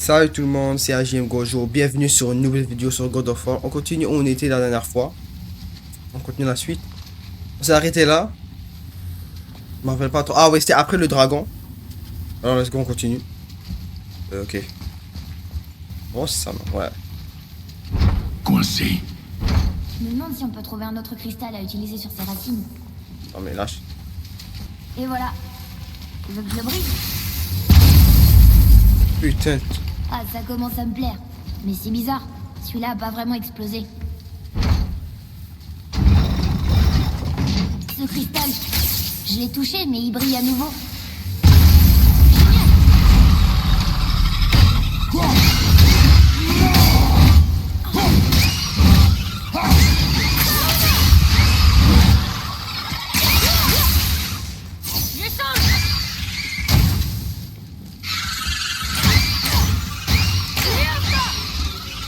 Salut tout le monde, c'est AJM Gojo. Bienvenue sur une nouvelle vidéo sur God of War. On continue où on était la dernière fois. On continue la suite. On s'est arrêté là. Je me rappelle pas trop. Ah ouais, c'était après le dragon. Alors let's go, on continue. Ok. Bon, c'est ça, non? Ouais. Coincé. Je me demande si on peut trouver un autre cristal à utiliser sur ses racines. Non mais lâche. Et voilà. Tu veux que je le brise? Putain. Ah, ça commence à me plaire. Mais c'est bizarre. Celui-là a pas vraiment explosé. Ce cristal, je l'ai touché, mais il brille à nouveau.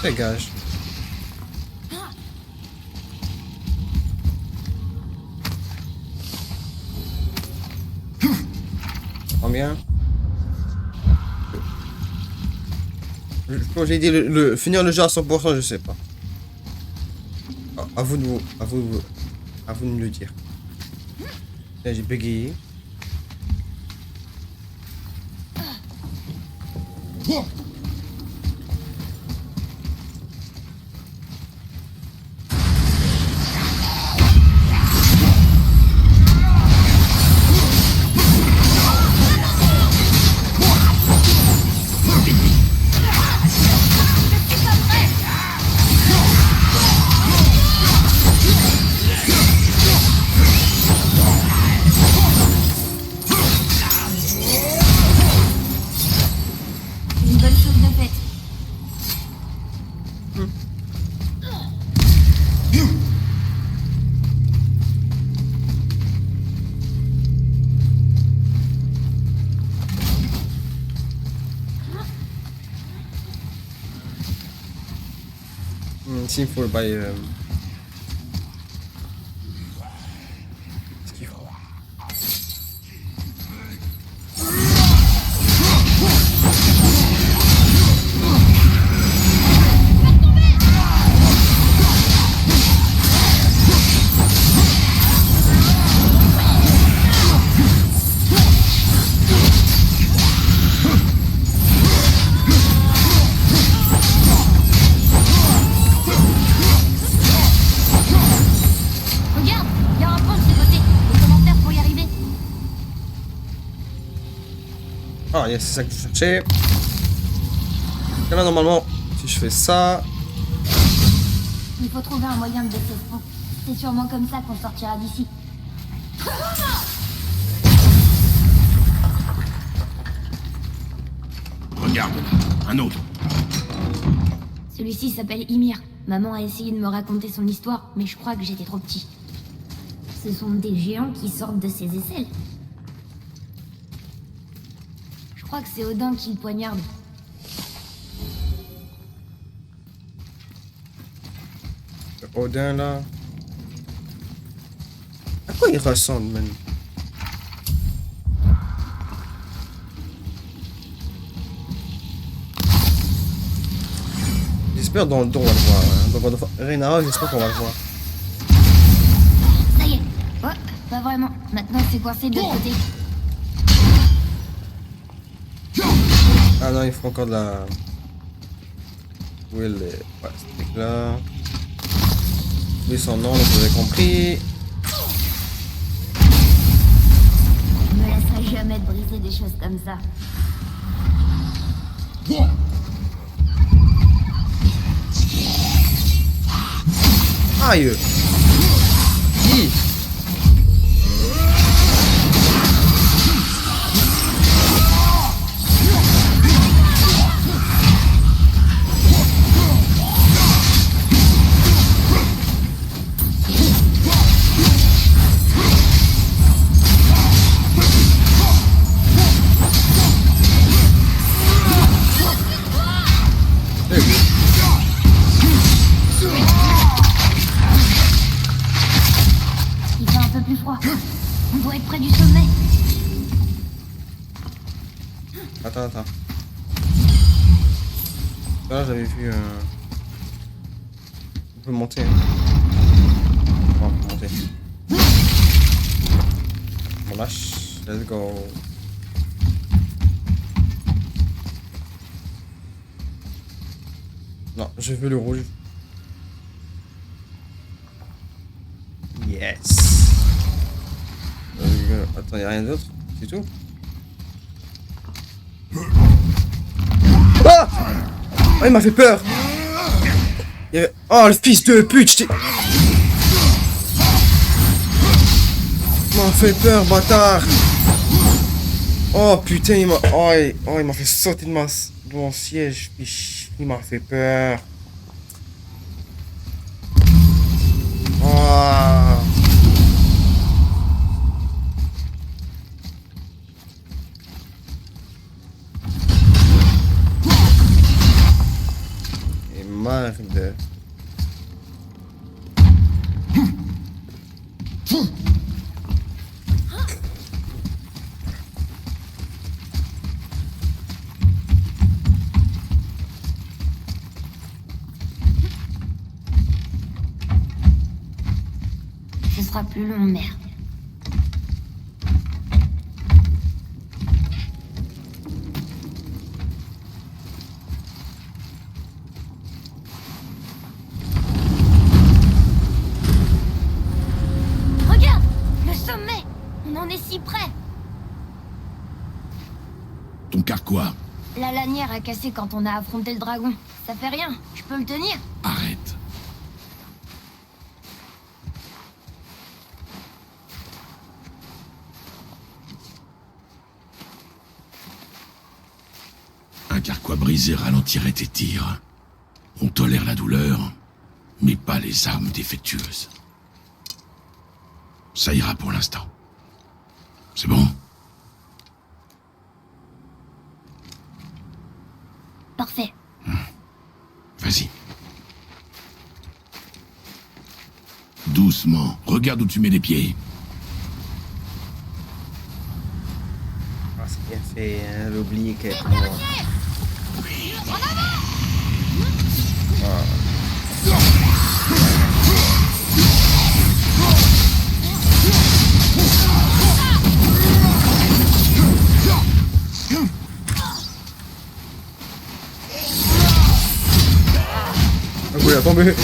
Dégage. Combien? Comme j'ai dit, finir le jeu à 100%, je sais pas. À vous de me le dire. Là, j'ai bégayé. Une bonne chose de faite. Sinful by ce qu'il faut. Regarde, il y a un pont de ce côté. Comment faire pour y arriver? Ah, yes, c'est ça que je cherchais. Et là, normalement, si je fais ça. Il faut trouver un moyen de baisser ce pont. C'est sûrement comme ça qu'on sortira d'ici. Regarde, un autre. Celui-ci s'appelle Ymir. Maman a essayé de me raconter son histoire, mais je crois que j'étais trop petit. Ce sont des géants qui sortent de ses aisselles. Je crois que c'est Odin qui le poignarde. Odin là. À quoi il ressemble, man? J'espère dans le dos on va le voir. Hein. Dans God of War Ragnarok, j'espère qu'on va le voir. Ça y est. Oh, pas vraiment. Maintenant c'est coincé de l'autre côté. Ah non, il faut encore de la. Où est le. Ouais, ce truc là. Oui, son nom, vous avez compris. Je me laisserai jamais de briser des choses comme ça. Aïe! Hi. Eh oui. Là, j'avais vu. On peut monter. On peut monter. On lâche. Let's go. Non, je veux le rouge. Yes. Attends, y'a rien d'autre? C'est tout? Ah! Oh, il m'a fait peur! Il y avait... Oh, le fils de pute! Il m'a fait peur, bâtard! Oh putain, il m'a... il m'a fait sauter de mon siège. Il m'a fait peur. Oh. Et merde. Ce sera plus long, merde. Regarde! Le sommet! On en est si près! Ton carquois, La lanière a cassé quand on a affronté le dragon. Ça fait rien, je peux le tenir. arrête. Un carquois brisé ralentirait tes tirs. On tolère la douleur, mais pas les armes défectueuses. Ça ira pour l'instant. C'est bon? Parfait. Vas-y. Doucement. Regarde où tu mets les pieds. Ah, c'est bien fait, hein, l'oblique. Ah oui, attendez. Ouais,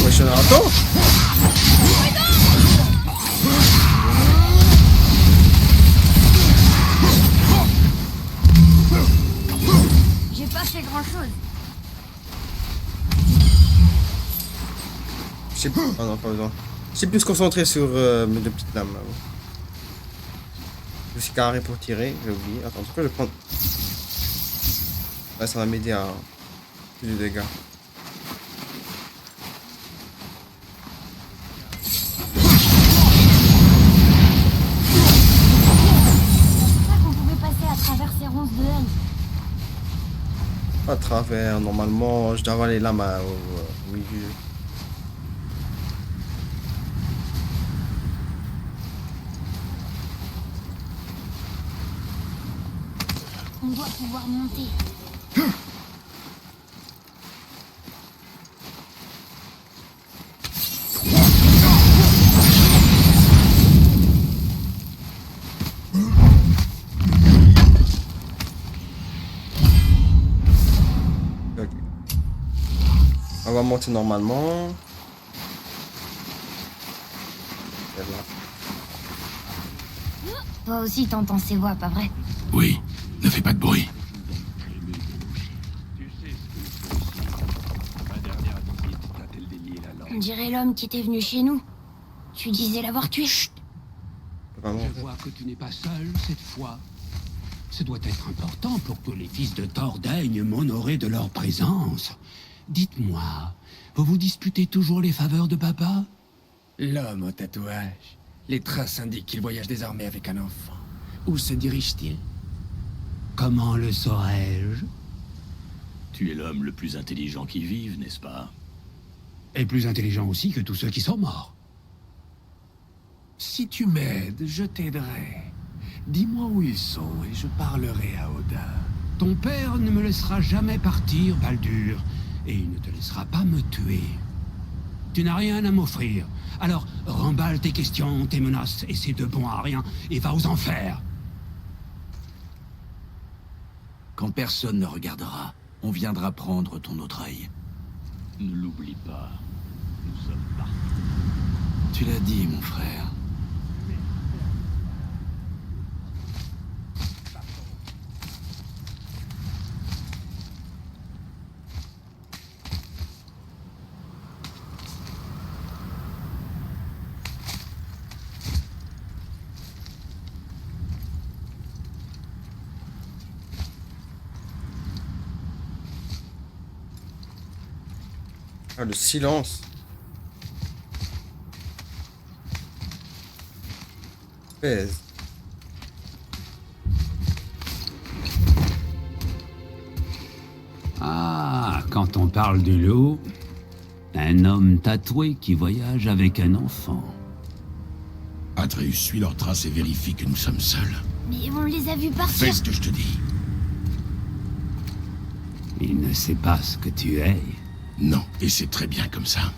je suis un attends. J'ai pas fait grand chose. Je sais pas. Ah non, pas besoin. Je sais plus se concentrer sur mes deux petites lames là. Je suis carré pour tirer, j'ai oublié. Attends, en tout cas, je vais prendre. Ouais, ça va m'aider à plus de dégâts. C'est ça qu'on pouvait passer à travers ces ronces de haine. À travers, normalement, je dois avoir les lames au milieu. On doit pouvoir monter. Ok. On va monter normalement. Et là. Toi aussi t'entends ces voix, pas vrai? Oui, ne fais pas de bruit. On dirait l'homme qui était venu chez nous. Tu disais l'avoir tué. Chut. Vraiment. Je vois que tu n'es pas seul cette fois. Ce doit être important pour que les fils de Thor daignent m'honorer de leur présence. Dites-moi, vous vous disputez toujours les faveurs de papa? L'homme au tatouage. Les traces indiquent qu'il voyage désormais avec un enfant. Où se dirige-t-il? Comment le saurais-je? Tu es l'homme le plus intelligent qui vive, n'est-ce pas? Et plus intelligent aussi que tous ceux qui sont morts. Si tu m'aides, je t'aiderai. Dis-moi où ils sont et je parlerai à Odin. Ton père ne me laissera jamais partir, Baldur, et il ne te laissera pas me tuer. Tu n'as rien à m'offrir, alors remballe tes questions, tes menaces et ces deux bons à rien, et va aux enfers. Quand personne ne regardera, on viendra prendre ton autre œil. Ne l'oublie pas. Nous sommes partis. Tu l'as dit, mon frère. Ah, le silence. Pèse. Ah, quand on parle du loup, un homme tatoué qui voyage avec un enfant. Atreus suit leurs traces et vérifie que nous sommes seuls. Mais on les a vus partir. Fais ce que je te dis. Il ne sait pas ce que tu es. Non, et c'est très bien comme ça.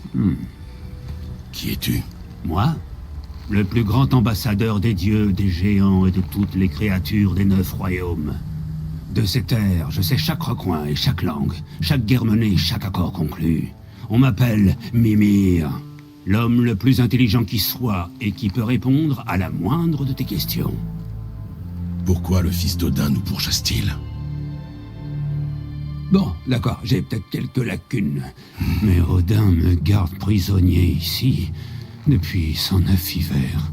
Qui es-tu? Moi, le plus grand ambassadeur des dieux, des géants et de toutes les créatures des 9 royaumes. De cette ère, je sais chaque recoin et chaque langue, chaque guerre menée et chaque accord conclu. On m'appelle Mimir, l'homme le plus intelligent qui soit et qui peut répondre à la moindre de tes questions. Pourquoi le fils d'Odin nous pourchasse-t-il? Bon, d'accord, j'ai peut-être quelques lacunes, mais Odin me garde prisonnier ici depuis 109 hivers.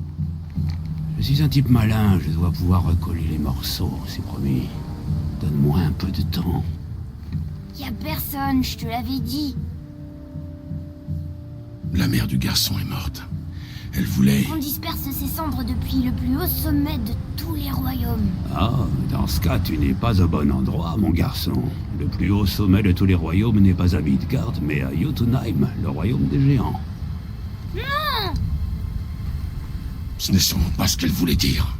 Je suis un type malin, je dois pouvoir recoller les morceaux, c'est promis. Donne-moi un peu de temps. Y a personne, je te l'avais dit. La mère du garçon est morte. Elle voulait... On disperse ces cendres depuis le plus haut sommet de tous les royaumes. Ah, dans ce cas, tu n'es pas au bon endroit, mon garçon. Le plus haut sommet de tous les royaumes n'est pas à Midgard, mais à Jotunheim, le royaume des géants. Ce n'est sûrement pas ce qu'elle voulait dire.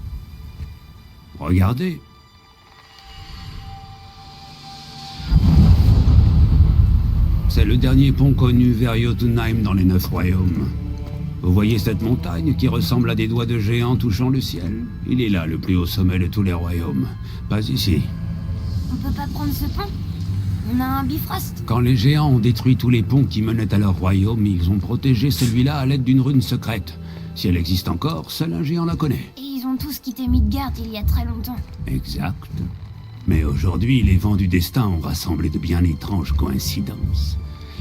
Regardez. C'est le dernier pont connu vers Jotunheim dans les 9 royaumes. Vous voyez cette montagne qui ressemble à des doigts de géants touchant le ciel? Il est là, le plus haut sommet de tous les royaumes. Pas ici. On peut pas prendre ce pont? On a un Bifrost. Quand les géants ont détruit tous les ponts qui menaient à leur royaume, ils ont protégé celui-là à l'aide d'une rune secrète. Si elle existe encore, seul un géant la connaît. Et ils ont tous quitté Midgard il y a très longtemps. Exact. Mais aujourd'hui, les vents du destin ont rassemblé de bien étranges coïncidences.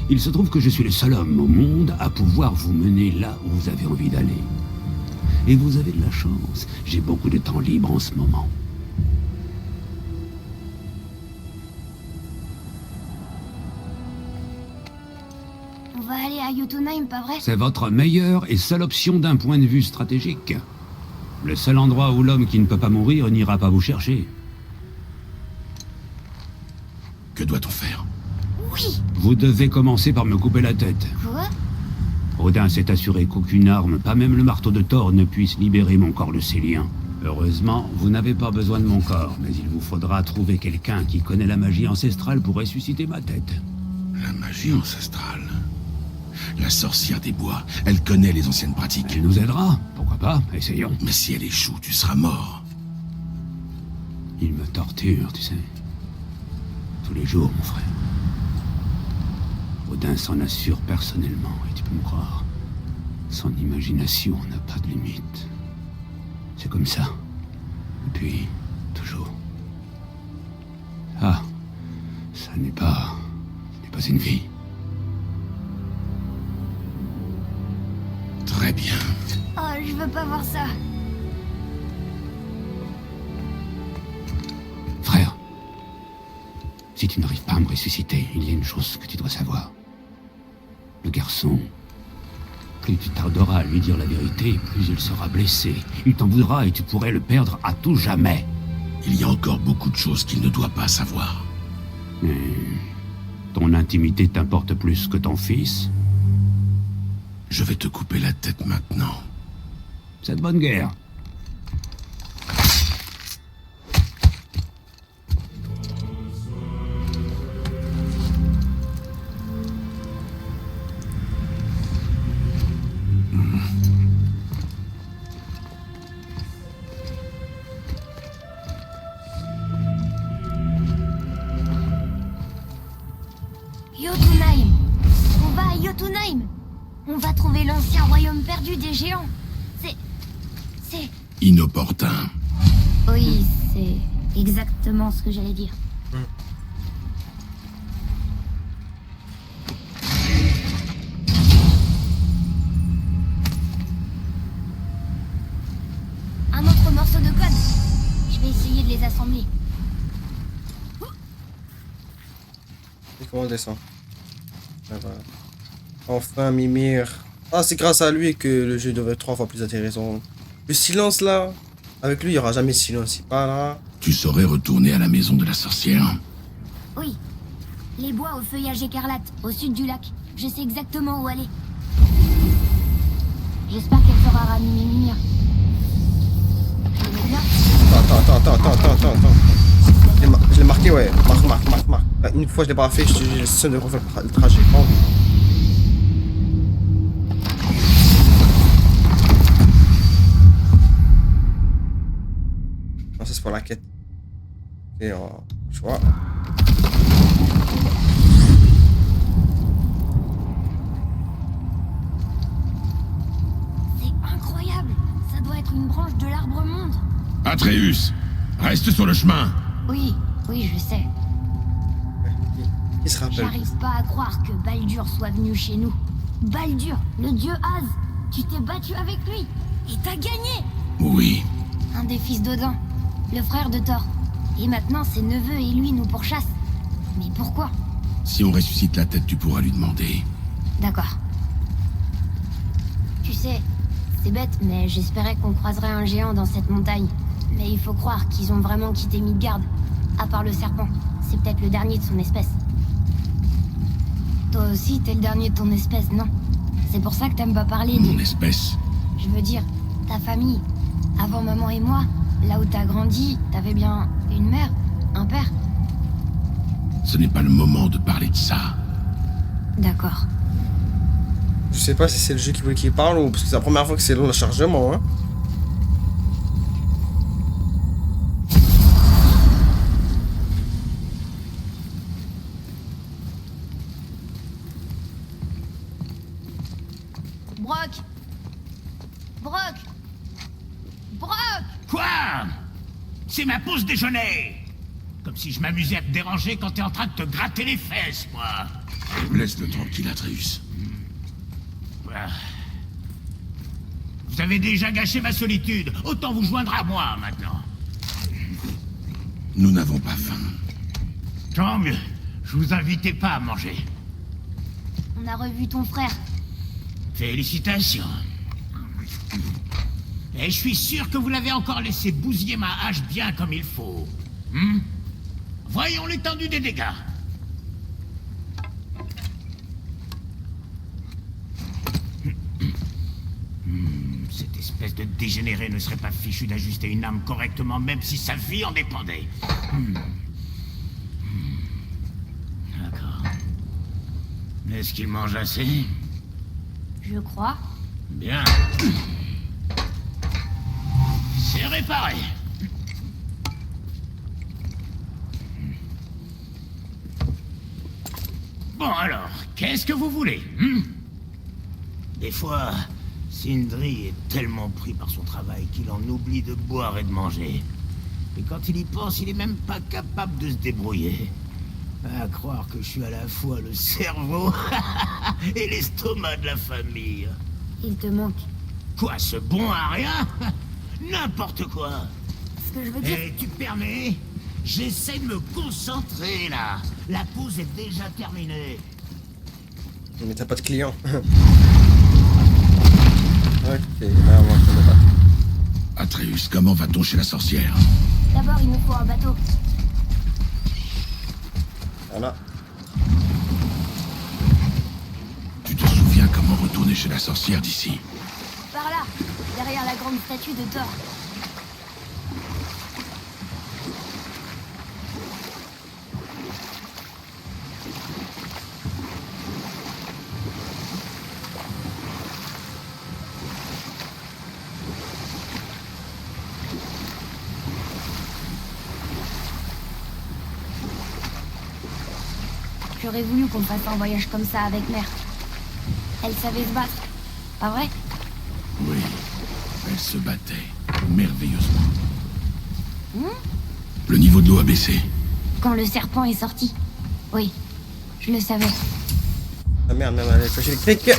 Il se trouve que je suis le seul homme au monde à pouvoir vous mener là où vous avez envie d'aller. Et vous avez de la chance, j'ai beaucoup de temps libre en ce moment. On va aller à Jotunheim, pas vrai? C'est votre meilleure et seule option d'un point de vue stratégique. Le seul endroit où l'homme qui ne peut pas mourir n'ira pas vous chercher. Que doit-on faire? Oui! Vous devez commencer par me couper la tête. Quoi? Odin s'est assuré qu'aucune arme, pas même le marteau de Thor, ne puisse libérer mon corps de ses liens. Heureusement, vous n'avez pas besoin de mon corps, mais il vous faudra trouver quelqu'un qui connaît la magie ancestrale pour ressusciter ma tête. La magie ancestrale. La sorcière des bois. Elle connaît les anciennes pratiques. Elle nous aidera, pourquoi pas, essayons. Mais si elle échoue, tu seras mort. Il me torture, tu sais. Tous les jours, mon frère. Odin s'en assure personnellement, et tu peux me croire. Son imagination n'a pas de limite. C'est comme ça. Depuis toujours. Ah, ça n'est pas une vie. Très bien. Oh, je veux pas voir ça. Frère, si tu n'arrives pas à me ressusciter, il y a une chose que tu dois savoir. Le garçon, plus tu tarderas à lui dire la vérité, plus il sera blessé. Il t'en voudra et tu pourrais le perdre à tout jamais. Il y a encore beaucoup de choses qu'il ne doit pas savoir. Mais ton intimité t'importe plus que ton fils? Je vais te couper la tête maintenant. C'est de bonne guerre. Jotunheim. On va à Jotunheim. On va trouver l'ancien royaume perdu des géants. C'est... Inopportun. Oui, c'est exactement ce que j'allais dire. Un autre morceau de code. Je vais essayer de les assembler. Et comment on descend? Ah, voilà. Enfin, Mimir. Ah, c'est grâce à lui que le jeu devrait être 3 fois plus intéressant. Le silence là, avec lui, il n'y aura jamais de silence. Il pas là. Tu saurais retourner à la maison de la sorcière? Oui. Les bois au feuillage écarlate, au sud du lac. Je sais exactement où aller. J'espère qu'elle fera ranimer Mimir. Je le mets bien. Attends. Je l'ai marqué, ouais. Marque. Une fois je l'ai pas fait, je te dis, j'essaie de refaire le trajet. Pas envie. Non, ça c'est pour la quête. Et je vois. C'est incroyable. Ça doit être une branche de l'arbre monde. Atreus, reste sur le chemin. Oui, je sais. Il se rappelle. J'arrive pas à croire que Baldur soit venu chez nous. Baldur, le dieu Az. Tu t'es battu avec lui. Et t'as gagné. Oui, Un des fils d'Odin, le frère de Thor. Et maintenant ses neveux et lui nous pourchassent. Mais pourquoi? si on ressuscite la tête, tu pourras lui demander. D'accord. Tu sais, c'est bête, mais j'espérais qu'on croiserait un géant dans cette montagne. Mais il faut croire qu'ils ont vraiment quitté Midgard. À part le serpent, c'est peut-être le dernier de son espèce. Toi aussi, t'es le dernier de ton espèce, non? C'est pour ça que t'aimes pas parler Mon de... espèce. Je veux dire, ta famille. Avant maman et moi, là où t'as grandi, t'avais bien une mère, un père. Ce n'est pas le moment de parler de ça. D'accord. Je sais pas si c'est le jeu qui voulait qu'il parle ou parce que c'est la première fois que c'est long le chargement, hein. Brock! Quoi? C'est ma pause déjeuner. Comme si je m'amusais à te déranger quand t'es en train de te gratter les fesses, moi. Laisse-le tranquille, Atreus. Ah. Vous avez déjà gâché ma solitude. Autant vous joindre à moi, maintenant. Nous n'avons pas faim. Tant mieux. Je vous invitais pas à manger. On a revu ton frère. Félicitations. Et je suis sûr que vous l'avez encore laissé bousiller ma hache bien comme il faut. Voyons l'étendue des dégâts. Cette espèce de dégénéré ne serait pas fichu d'ajuster une arme correctement, même si sa vie en dépendait. D'accord. Est-ce qu'il mange assez? Je crois. Bien. C'est réparé. Bon alors, qu'est-ce que vous voulez? Des fois, Sindri est tellement pris par son travail qu'il en oublie de boire et de manger. Et quand il y pense, il est même pas capable de se débrouiller. À croire que je suis à la fois le cerveau et l'estomac de la famille. Il te manque. Quoi, ce bon à rien? N'importe quoi. Ce que je veux dire... Et tu permets? J'essaie de me concentrer, là. La pause est déjà terminée. Mais t'as pas de client. Ok, là on va le battre. Atreus, comment va-t-on chez la sorcière? D'abord, il nous faut un bateau. Voilà. Tu te souviens comment retourner chez la sorcière d'ici? Par là. derrière la grande statue de Thor. J'aurais voulu qu'on fasse un voyage comme ça avec Mère. Elle savait se battre, pas vrai? Oui, elle se battait merveilleusement. Le niveau de l'eau a baissé. Quand le serpent est sorti. Oui, je le savais. Ah merde, merde, allez, flash électrique.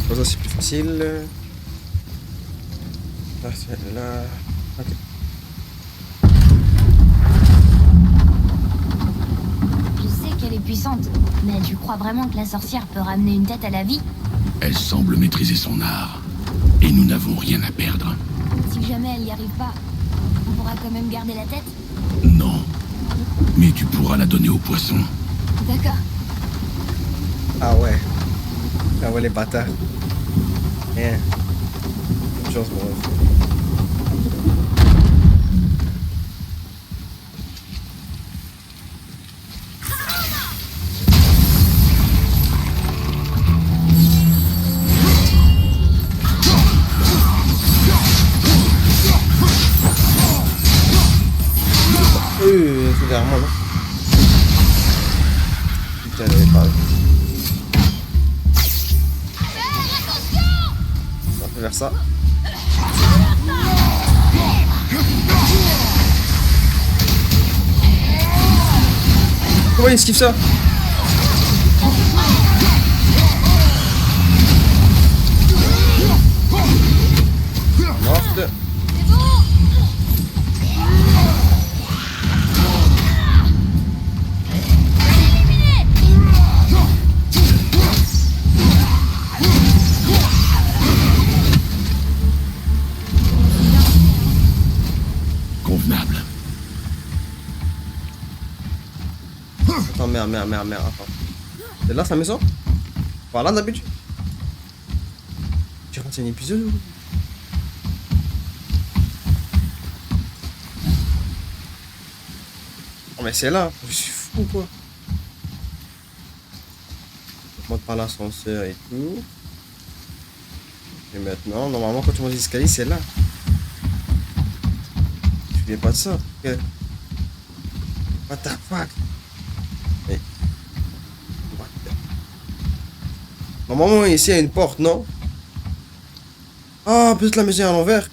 Comme ça, c'est plus facile. Là, c'est là. Ok. Je sais qu'elle est puissante, mais tu crois vraiment que la sorcière peut ramener une tête à la vie? Elle semble maîtriser son art. Et nous n'avons rien à perdre. Si jamais elle n'y arrive pas, on pourra quand même garder la tête? Non. Mais tu pourras la donner aux poissons. D'accord. Ah ouais. Ah ouais, les bâtards. Rien. Une chance pour eux. C'est derrière moi, non? Putain, elle avait parlé. On va faire ça. Comment il esquive ça? Morte. Convenable. Attends, merde, attends. C'est là sa maison? Par là d'habitude? Tu rentres un épisode ou? Oh mais c'est là, je suis fou quoi. Je monte par l'ascenseur et tout. Et maintenant, normalement quand tu montes les escaliers, c'est là. Tu viens pas de ça. Ok. What the fuck? Hey. What the... Normalement ici il y a une porte, non? Ah, peut-être la maison est à l'envers.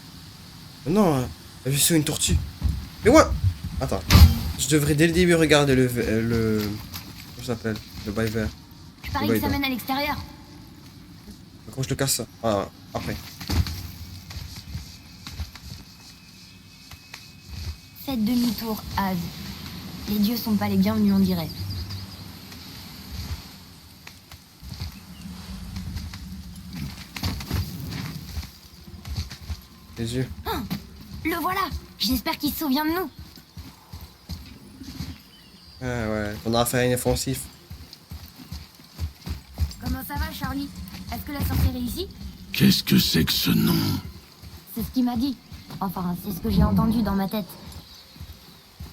Non, je suis sur une tortue. Mais what? Attends. Je devrais dès le début regarder le comment ça s'appelle? Le bail vert. Je parie que ça mène à l'extérieur. Comment je le casse ça? Ah, après. Faites demi-tour, Az. Les dieux sont pas les bienvenus, on dirait. Les yeux. Le voilà. J'espère qu'il se souvient de nous. Ah ouais, on a fait un offensif. Comment ça va, Charlie? Est-ce que la sorcière est ici? Qu'est-ce que c'est que ce nom? C'est ce qu'il m'a dit. Enfin, c'est ce que j'ai entendu dans ma tête.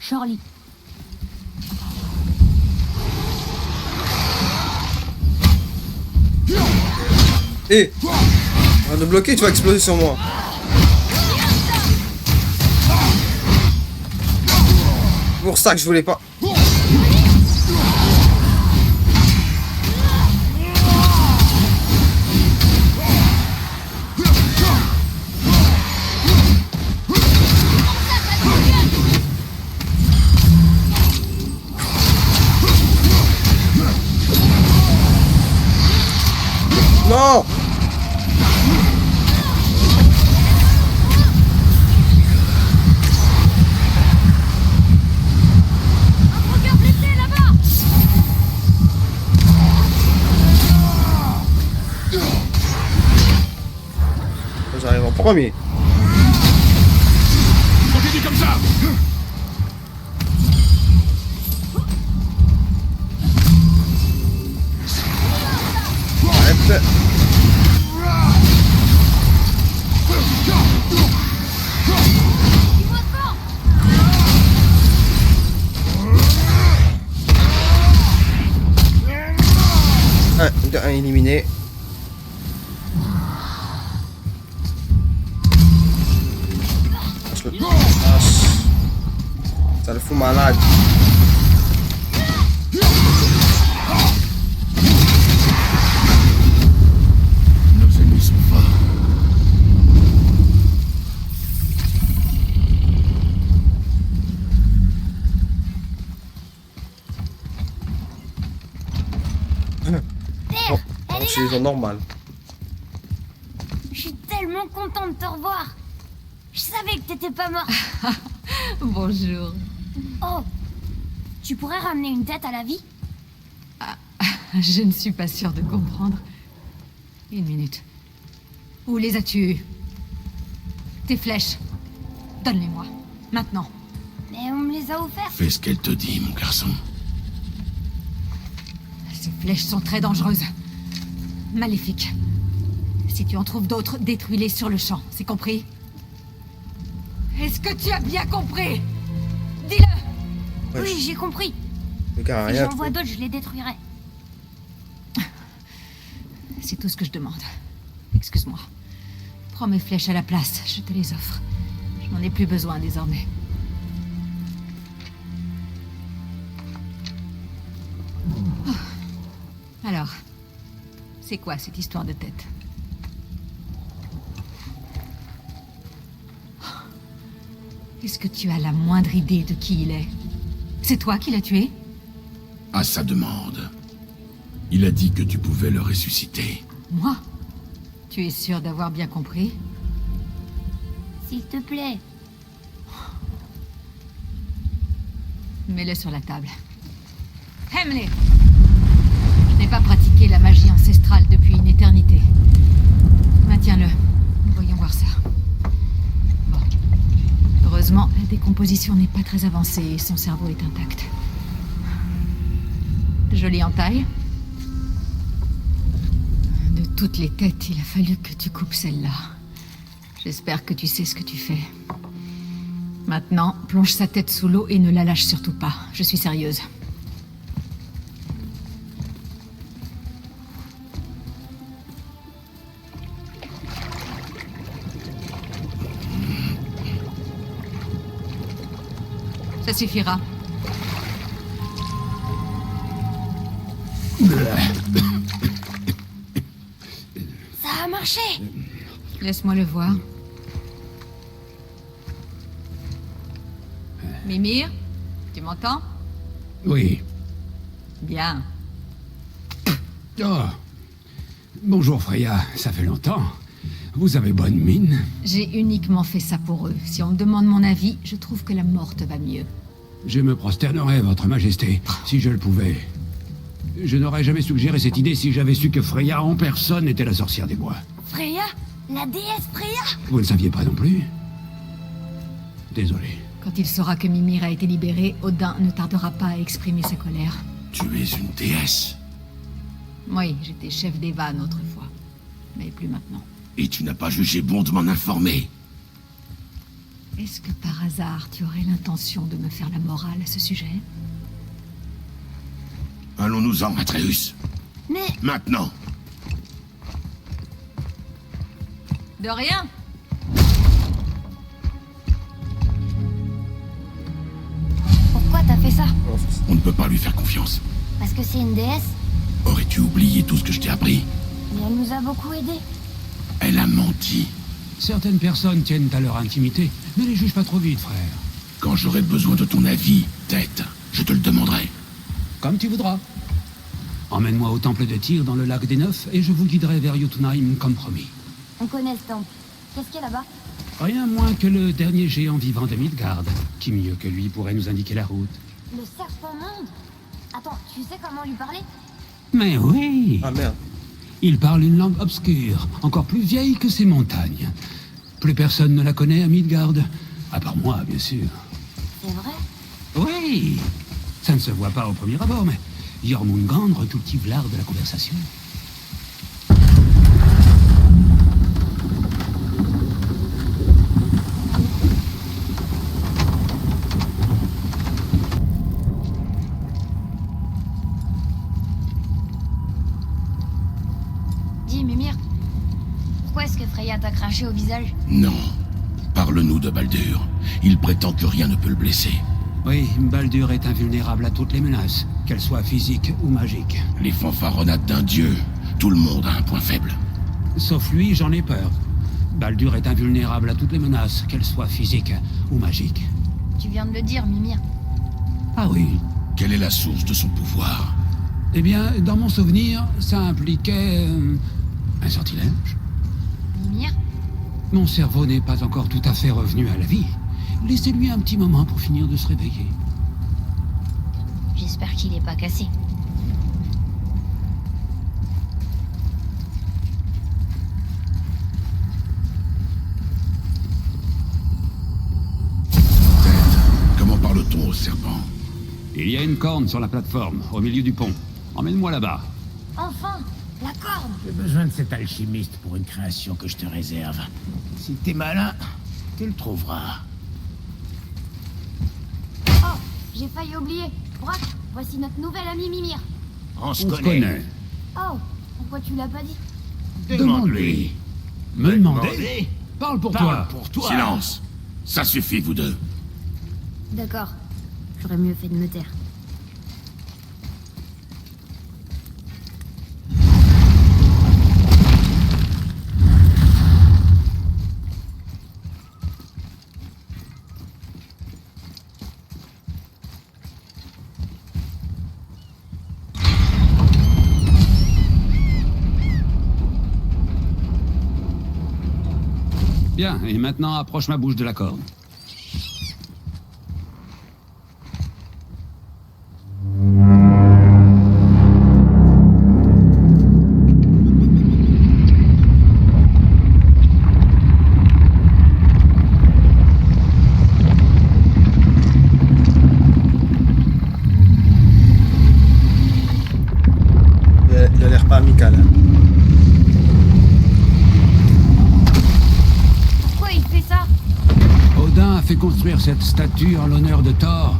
Charlie. Hé! Arrête de bloquer, tu vas exploser sur moi. C'est pour ça que je voulais pas. Non! J'arrive en premier. Continue comme ça! Arrête. Ça le fout malade. Nos ennemis sont forts. Terre, elle est C'est là. les gens normales. Je suis tellement contente de te revoir. Je savais que t'étais pas mort. Bonjour. Oh, tu pourrais ramener une tête à la vie? Je ne suis pas sûre de comprendre. Une minute. Où les as-tu eus? Tes flèches. Donne-les-moi. Maintenant. Mais on me les a offertes. Fais ce qu'elle te dit, mon garçon. Ces flèches sont très dangereuses. Maléfiques. Si tu en trouves d'autres, détruis-les sur le champ. C'est compris? Est-ce que tu as bien compris? Dis-le! Ouais, Oui, j'ai compris. le gars a Si rien j'en vois fait. d'autres, je les détruirai. C'est tout ce que je demande. Excuse-moi. Prends mes flèches à la place, je te les offre. Je n'en ai plus besoin désormais. Oh. Alors, c'est quoi cette histoire de tête? Est-ce que tu as la moindre idée de qui il est? C'est toi qui l'as tué? À sa demande. Il a dit que tu pouvais le ressusciter. Moi? Tu es sûr d'avoir bien compris? S'il te plaît. Mets-le sur la table. Hemley! Je n'ai pas pratiqué la magie ancestrale depuis une éternité. Maintiens-le. Voyons voir ça. Bon. Heureusement, la décomposition n'est pas très avancée et son cerveau est intact. Jolie entaille. De toutes les têtes, il a fallu que tu coupes celle-là. J'espère que tu sais ce que tu fais. Maintenant, plonge sa tête sous l'eau et ne la lâche surtout pas. Je suis sérieuse. Ça suffira. Ça a marché. Laisse-moi le voir. Mimir, tu m'entends? Oui. Bien. Oh. Bonjour Freya, ça fait longtemps. Vous avez bonne mine. J'ai uniquement fait ça pour eux. Si on me demande mon avis, je trouve que la mort te va mieux. Je me prosternerais, votre majesté, si je le pouvais. Je n'aurais jamais suggéré cette idée si j'avais su que Freya en personne était la sorcière des bois. Freya? La déesse Freya? Vous ne saviez pas non plus? Désolé. Quand il saura que Mimir a été libéré, Odin ne tardera pas à exprimer sa colère. Tu es une déesse. Oui, j'étais chef des vannes autrefois. Mais plus maintenant. Et tu n'as pas jugé bon de m'en informer. Est-ce que par hasard, tu aurais l'intention de me faire la morale à ce sujet? Allons-nous-en, Atreus. Mais Maintenant. De rien. pourquoi t'as fait ça? On ne peut pas lui faire confiance. Parce que c'est une déesse? Aurais-tu oublié tout ce que je t'ai appris? Mais elle nous a beaucoup aidés. Elle a menti. Certaines personnes tiennent à leur intimité. Ne les juge pas trop vite, frère. Quand j'aurai besoin de ton avis, tête, je te le demanderai. Comme tu voudras. Emmène-moi au temple de Tyr dans le lac des Neufs et je vous guiderai vers Jotunheim comme promis. On connaît ce temple. Qu'est-ce qu'il y a là-bas? Rien moins que le dernier géant vivant de Midgard. Qui mieux que lui pourrait nous indiquer la route? Le serpent monde? Attends, tu sais comment lui parler? Mais oui! Ah merde. Il parle une langue obscure, encore plus vieille que ces montagnes. Plus personne ne la connaît à Midgard. À part moi, bien sûr. C'est vrai? Oui! Ça ne se voit pas au premier abord, mais Jormungandr cultive l'art de la conversation. Dis, Mimir, pourquoi est-ce que Freya t'a craché au visage? Non, Parle-nous de Baldur. Il prétend que rien ne peut le blesser. Oui, Baldur est invulnérable à toutes les menaces, qu'elles soient physiques ou magiques. Les fanfaronnades d'un dieu. Tout le monde a un point faible. Sauf lui, j'en ai peur. Baldur est invulnérable à toutes les menaces, qu'elles soient physiques ou magiques. Tu viens de le dire, Mimir. Ah oui. Quelle est la source de son pouvoir? Eh bien, dans mon souvenir, ça impliquait... un sortilège. Mimir? Mon cerveau n'est pas encore tout à fait revenu à la vie. Laissez-lui un petit moment pour finir de se réveiller. J'espère qu'il est pas cassé. Comment parle-t-on au serpent? Il y a une corne sur la plateforme, au milieu du pont. Emmène-moi là-bas. Enfin! La corne! J'ai besoin de cet alchimiste pour une création que je te réserve. Si t'es malin, tu le trouveras. Oh! J'ai failli oublier. Brock, voici notre nouvel ami Mimir. On se On se connaît. connaît. Oh! Pourquoi tu l'as pas dit? Demande-lui. Me demander? Parle pour Parle toi. pour toi. Silence! Ça suffit, vous deux. D'accord. J'aurais mieux fait de me taire. Bien, et maintenant approche ma bouche de la corde. Il a l'air pas amical. Hein. Pourquoi il fait ça? Odin a fait construire cette statue en l'honneur de Thor,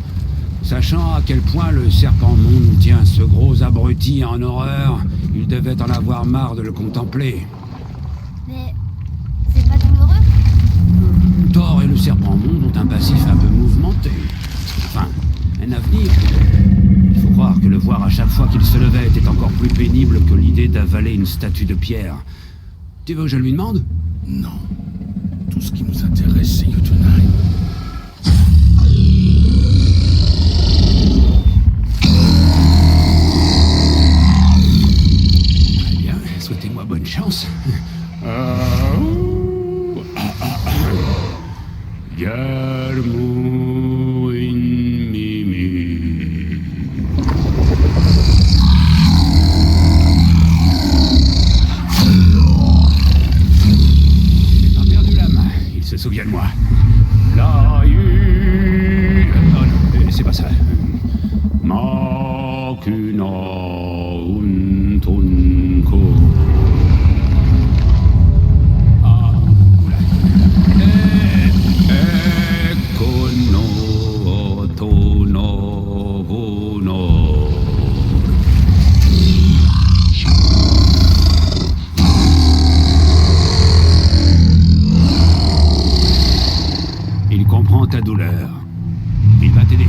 sachant à quel point le serpent monde tient ce gros abruti en horreur. Il devait en avoir marre de le contempler. Mais... c'est pas douloureux? Thor et le serpent monde ont un passif un peu mouvementé. Enfin, un avenir. Il faut croire que le voir à chaque fois qu'il se levait était encore plus pénible que l'idée d'avaler une statue de pierre. Tu veux que je lui demande? Non. Tout ce qui nous intéresse, c'est Jotunheim. Très bien, souhaitez-moi bonne chance. Yarmo in Mimi. J'ai pas perdu la main, il se souvient de moi. La yu... Oh non, c'est pas ça. Makuna untunko. Ah, oula. Ekono tono vono. Il comprend ta douleur. Il va t'aider.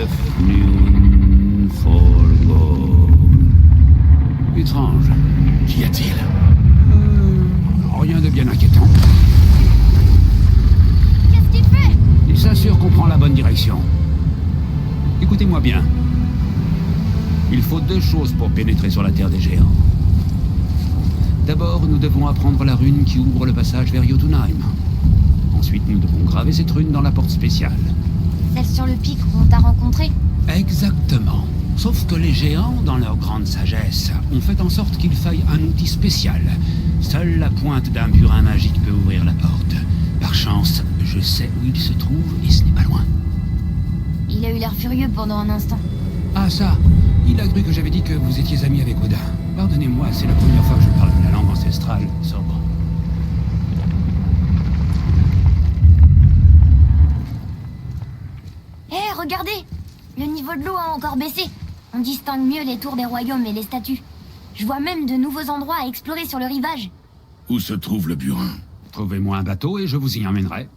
Efnun Forgo. Étrange. Qu'y a-t-il? Rien de bien inquiétant. Qu'est-ce qu'il fait? Il s'assure qu'on prend la bonne direction. Écoutez-moi bien. Il faut deux choses pour pénétrer sur la terre des géants. D'abord, nous devons apprendre la rune qui ouvre le passage vers Jotunheim. Ensuite, nous devons graver cette rune dans la porte spéciale. Celle sur le pic où on t'a rencontré? Exactement. Sauf que les géants, dans leur grande sagesse, ont fait en sorte qu'il faille un outil spécial. Seule la pointe d'un burin magique peut ouvrir la porte. Par chance, je sais où il se trouve et ce n'est pas loin. Il a eu l'air furieux pendant un instant. Ah ça, il a cru que j'avais dit que vous étiez amis avec Odin. Pardonnez-moi, c'est la première fois que je parle de la langue ancestrale sobre. Hé, regardez! Le niveau de l'eau a encore baissé. On distingue mieux les tours des royaumes et les statues. Je vois même de nouveaux endroits à explorer sur le rivage. Où se trouve le burin? Trouvez-moi un bateau et je vous y emmènerai.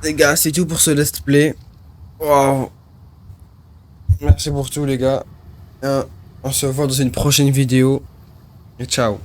Les gars, c'est tout pour ce let's play. Wow. Merci pour tout, les gars. On se voit dans une prochaine vidéo. Et ciao.